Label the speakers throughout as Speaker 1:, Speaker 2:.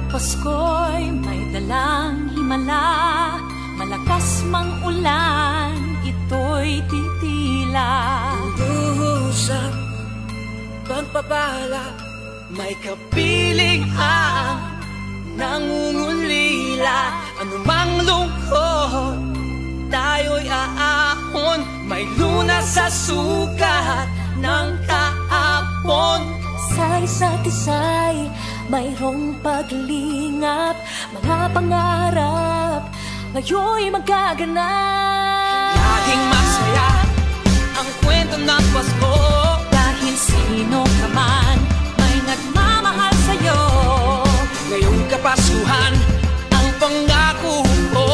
Speaker 1: Pasko'y may dalang himala, malakas mang ulan, ito'y titila.
Speaker 2: Usap, pagpapala, may kapiling ang nangungulila. Anumang lungkot, tayo'y aahon, may lunas sa sukat ng kahapon.
Speaker 1: Sa isa't isa'y mayroong paglingap, mga pangarap ngayon'y magaganap.
Speaker 2: Laging masaya ang kwento ng Pasko,
Speaker 1: dahil sino ka man may nagmamahal sa'yo.
Speaker 2: ngayong Kapaskuhan ang pangako ko.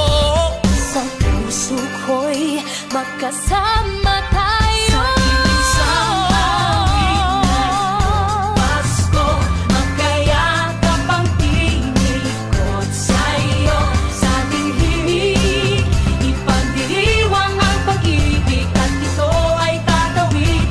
Speaker 1: Sa puso ko'y magkasama tayo.
Speaker 2: Sa isang Pasko, magkayakap ang tinikot sa'yo. Sa ating himig, ipagdiriwang ang pag-ibig, at ito ay tatawid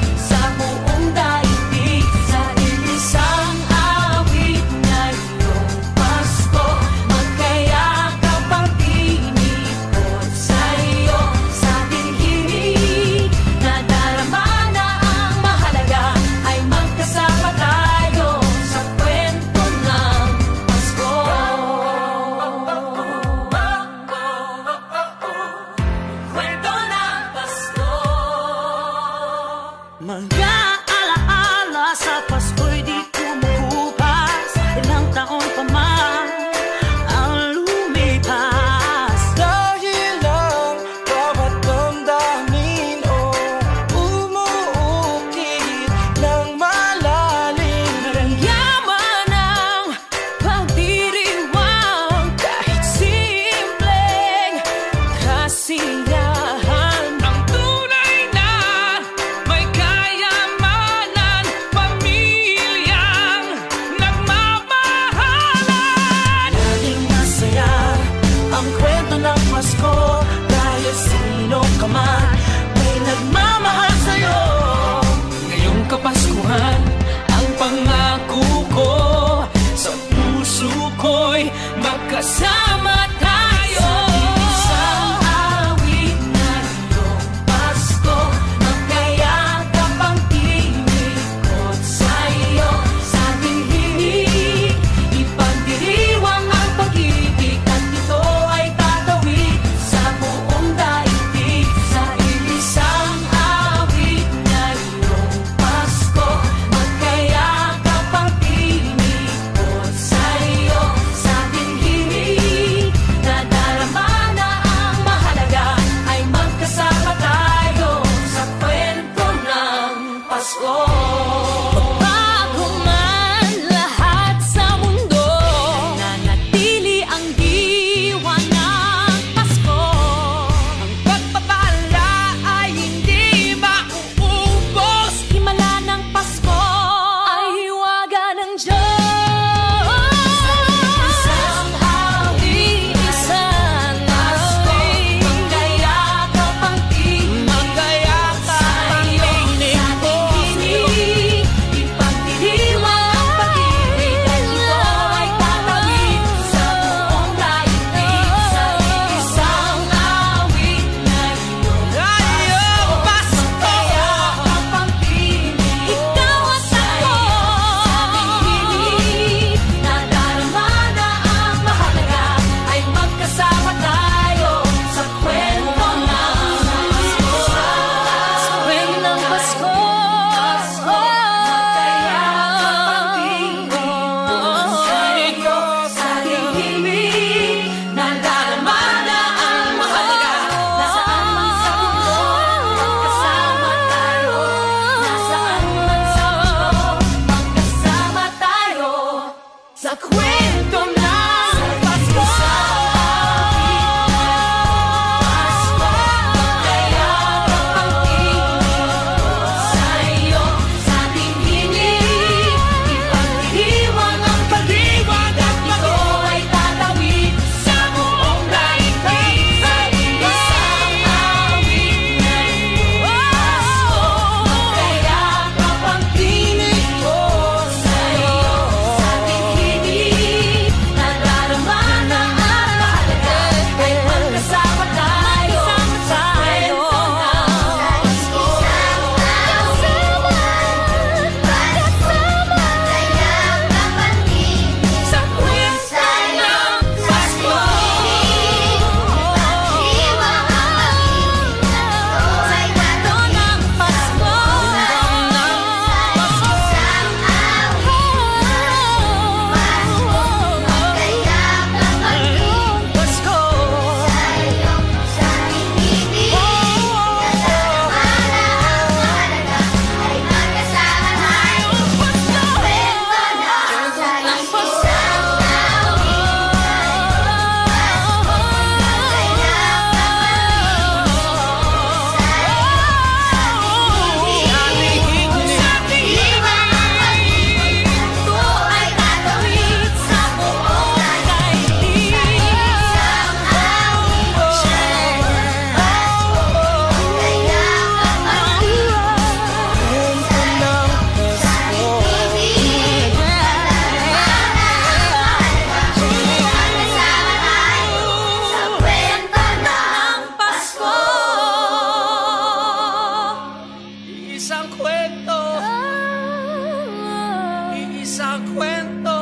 Speaker 2: isang kwento.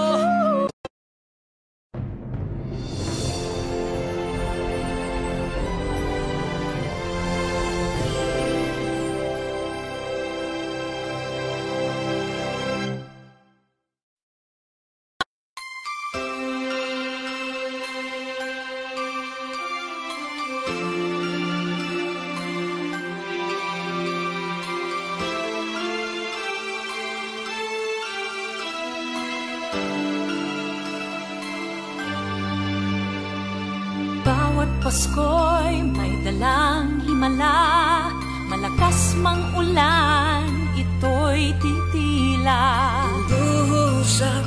Speaker 1: Bawat Pasko'y may dalang himala, malakas mang ulan, ito'y titila.
Speaker 2: Duhusang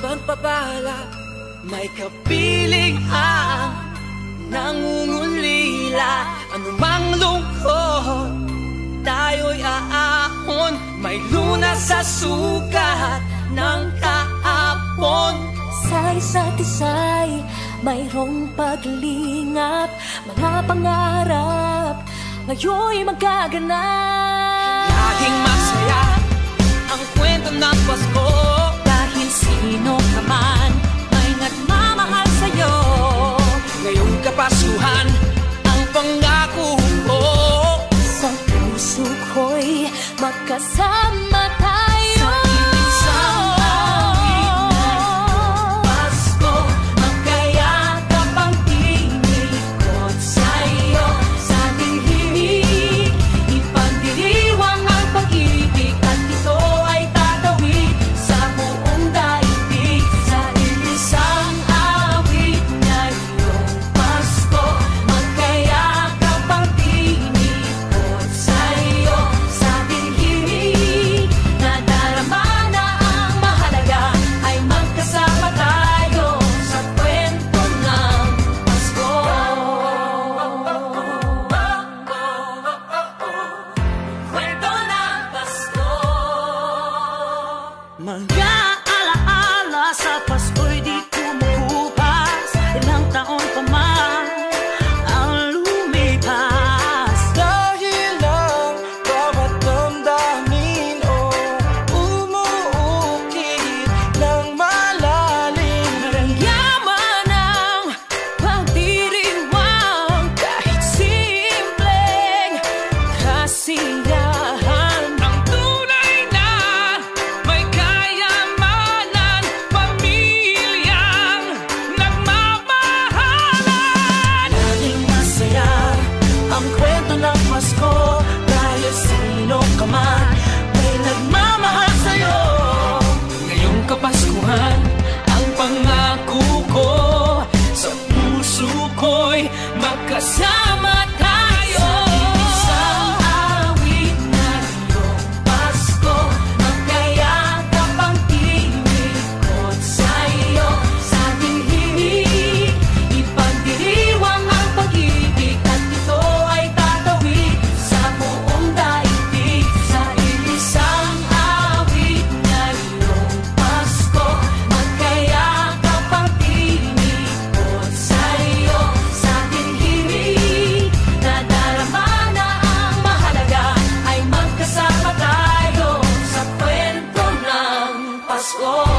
Speaker 2: pagpapala, may kapiling ang nangungulila. Anumang lungkot, tayo'y aahon, may lunas sa sukat ng kahapon.
Speaker 1: Sa isa't isa'y mayroong paglingap, mga pangarap ngayon'y magaganap.
Speaker 2: Laging masaya ang kwento ng Pasko,
Speaker 1: Dahil sino ka man may nagmamahal sa'yo.
Speaker 2: ngayong Kapaskuhan ang pangako ko.
Speaker 1: Sa puso ko'y magkasama tayo.
Speaker 2: Sa isang awit na Pasko, magkayakap ang tinikot sa'yo.
Speaker 1: Sa ating himig, ipagdiriwang ang pag-ibig, at ito ay tatawid sa buong daigdig. Sa isang awit ngayong Pasko, magkayakap ang tinikot sa'yo. Sa ating himig, nadarama na ang mahalaga, ay magkasama tayo sa kwento ng Pasko. Kwento ng Pasko.
Speaker 3: Mga alaala sa Pasko'y di kumukupas, ilang taon pa man ang lumipas.
Speaker 2: Dahil lang bawat damdamin o umuukit ng malalim.
Speaker 1: Yaman ang pagdiriwang, kahit simpleng kasiyahan.
Speaker 2: Ang tunay na may kayamanan, pamilyang nagmamahalan.
Speaker 3: Laging masaya ang kwento ng Pasko, dahil sino ka man may nagmamahal sa'yo.
Speaker 2: Ngayong Kapaskuhan ang pangako ko, sa puso ko'y magkasama tayo.
Speaker 1: Isang awit ngayong Pasko, magkayakap ang tinikot sa'yo. Sa ating himig, ipagdiriwang ang pag-ibig, at ito ay tatawid sa buong daigdig. Sa isang awit ngayong Pasko, magkayakap ang tinikot sa'yo. Sa ating himig, nadarama na ang mahalaga, ay magkasama tayo sa kwento ng Pasko.